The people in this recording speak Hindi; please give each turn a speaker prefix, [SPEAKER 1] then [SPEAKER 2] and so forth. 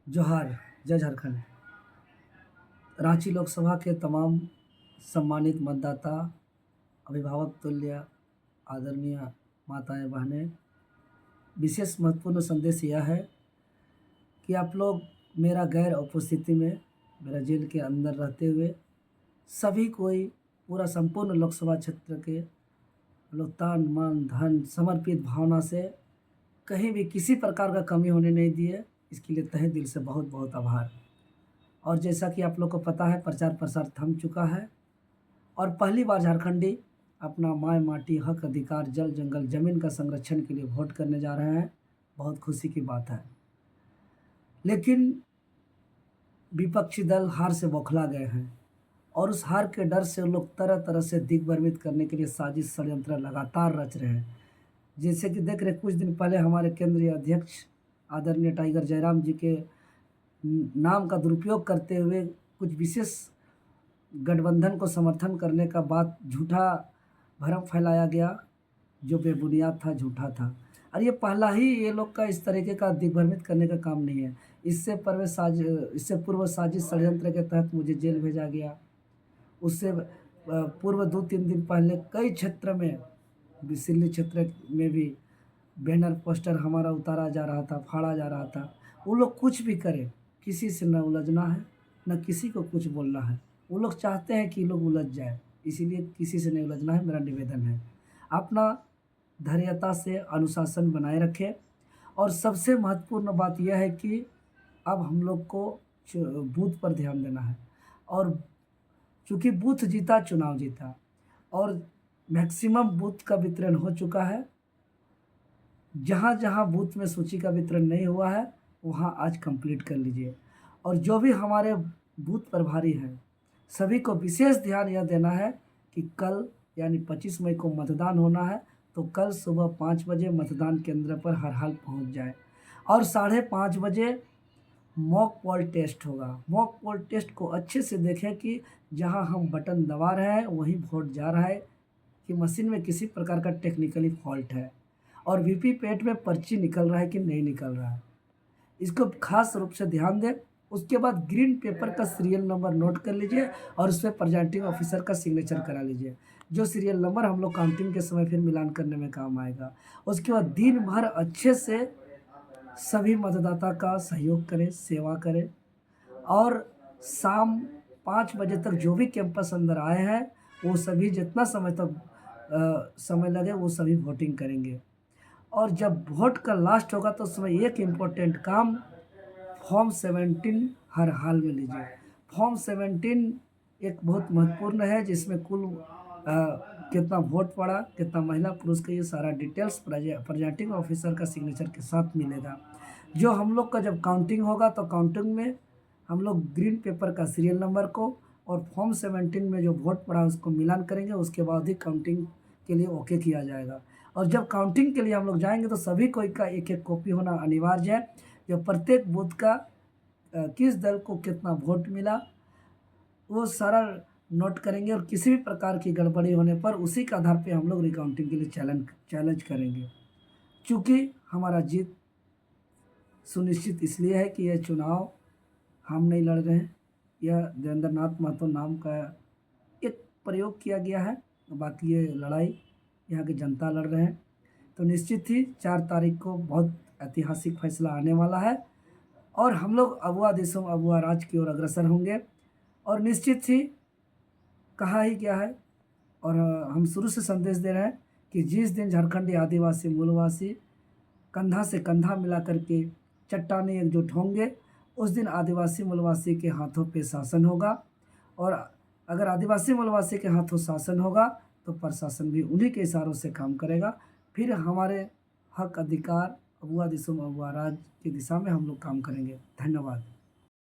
[SPEAKER 1] जोहार। जय झारखंड। रांची लोकसभा के तमाम सम्मानित मतदाता, अभिभावक तुल्य आदरणीय माताएं बहनें, विशेष महत्वपूर्ण संदेश यह है कि आप लोग मेरा गैर उपस्थिति में, मेरा जेल के अंदर रहते हुए सभी कोई पूरा संपूर्ण लोकसभा क्षेत्र के लोग तन मन धन समर्पित भावना से कहीं भी किसी प्रकार का कमी होने नहीं दिए। इसके लिए तहे दिल से बहुत बहुत आभार। और जैसा कि आप लोग को पता है, प्रचार प्रसार थम चुका है और पहली बार झारखंडी अपना माय माटी हक अधिकार जल जंगल जमीन का संरक्षण के लिए वोट करने जा रहे हैं। बहुत खुशी की बात है। लेकिन विपक्षी दल हार से बौखला गए हैं और उस हार के डर से लोग तरह तरह से दिग्भ्रमित करने के लिए साजिश षड्यंत्र लगातार रच रहे हैं। जैसे कि देख रहे, कुछ दिन पहले हमारे केंद्रीय अध्यक्ष आदरणीय टाइगर जयराम जी के नाम का दुरुपयोग करते हुए कुछ विशेष गठबंधन को समर्थन करने का बात झूठा भरम फैलाया गया, जो बेबुनियाद था, झूठा था। और ये पहला ही ये लोग का इस तरीके का दिग्भ्रमित करने का काम नहीं है। इससे पूर्व साजिश षड्यंत्र के तहत मुझे जेल भेजा गया। उससे पूर्व 2-3 दिन पहले कई क्षेत्र में, सिल्ली क्षेत्र में भी बैनर पोस्टर हमारा उतारा जा रहा था, फाड़ा जा रहा था। वो लोग कुछ भी करें, किसी से न उलझना है, न किसी को कुछ बोलना है। वो लोग चाहते हैं कि लोग उलझ जाए, इसीलिए किसी से नहीं उलझना है। मेरा निवेदन है, अपना धैर्यता से अनुशासन बनाए रखें। और सबसे महत्वपूर्ण बात यह है कि अब हम लोग को बूथ पर ध्यान देना है। और चूँकि बूथ जीता, चुनाव जीता और मैक्सिमम बूथ का वितरण हो चुका है। जहाँ जहाँ बूथ में सूची का वितरण नहीं हुआ है, वहाँ आज कंप्लीट कर लीजिए। और जो भी हमारे बूथ प्रभारी हैं, सभी को विशेष ध्यान यह देना है कि कल यानी 25 मई को मतदान होना है, तो कल सुबह 5 बजे मतदान केंद्र पर हर हाल पहुँच जाए। और 5:30 बजे मॉक पोल टेस्ट होगा। मॉक पोल टेस्ट को अच्छे से देखें कि जहाँ हम बटन दबा रहे हैं वहीं वोट जा रहा है कि मशीन में किसी प्रकार का टेक्निकली फॉल्ट है और वीवीपैट में पर्ची निकल रहा है कि नहीं निकल रहा है। इसको खास रूप से ध्यान दें। उसके बाद ग्रीन पेपर का सीरियल नंबर नोट कर लीजिए और उस पर प्रिजाइडिंग ऑफिसर का सिग्नेचर करा लीजिए, जो सीरियल नंबर हम लोग काउंटिंग के समय फिर मिलान करने में काम आएगा। उसके बाद दिन भर अच्छे से सभी मतदाता का सहयोग करें, सेवा करें और शाम 5 बजे तक जो भी कैंपस अंदर आए हैं वो सभी जितना समय तक समय लगे वो सभी वोटिंग करेंगे। और जब वोट का लास्ट होगा तो उसमें एक इम्पोर्टेंट काम, फॉर्म 17 हर हाल में लीजिए। फॉर्म 17 एक बहुत महत्वपूर्ण है, जिसमें कुल कितना वोट पड़ा, कितना महिला पुरुष का, ये सारा डिटेल्स प्रिजाइडिंग ऑफिसर का सिग्नेचर के साथ मिलेगा। जो हम लोग का जब काउंटिंग होगा तो काउंटिंग में हम लोग ग्रीन पेपर का सीरियल नंबर को और फॉर्म 17 में जो वोट पड़ा उसको मिलान करेंगे। उसके बाद ही काउंटिंग के लिए ओके किया जाएगा। और जब काउंटिंग के लिए हम लोग जाएंगे तो सभी कोई का एक एक कॉपी होना अनिवार्य है, जो प्रत्येक बूथ का किस दल को कितना वोट मिला वो सारा नोट करेंगे। और किसी भी प्रकार की गड़बड़ी होने पर उसी के आधार पे हम लोग रिकाउंटिंग के लिए चैलेंज करेंगे। चूँकि हमारा जीत सुनिश्चित इसलिए है कि यह चुनाव हम नहीं लड़ रहे हैं, यह देवेंद्र नाथ महतो नाम का एक प्रयोग किया गया है, बाकी ये लड़ाई यहाँ की जनता लड़ रहे हैं। तो निश्चित ही 4 तारीख को बहुत ऐतिहासिक फैसला आने वाला है और हम लोग अगुआ देशों अगुआ राज की ओर अग्रसर होंगे। और निश्चित ही कहा ही गया है और हम शुरू से संदेश दे रहे हैं कि जिस दिन झारखंडी आदिवासी मूलवासी कंधा से कंधा मिला करके चट्टाने एकजुट होंगे, उस दिन आदिवासी मूलवासी के हाथों पे शासन होगा। और अगर आदिवासी मूलवासी के हाथों शासन होगा तो प्रशासन भी उन्हीं के इशारों से काम करेगा। फिर हमारे हक अधिकार अगुआ दिशा अगुआ राज की दिशा में हम लोग काम करेंगे। धन्यवाद।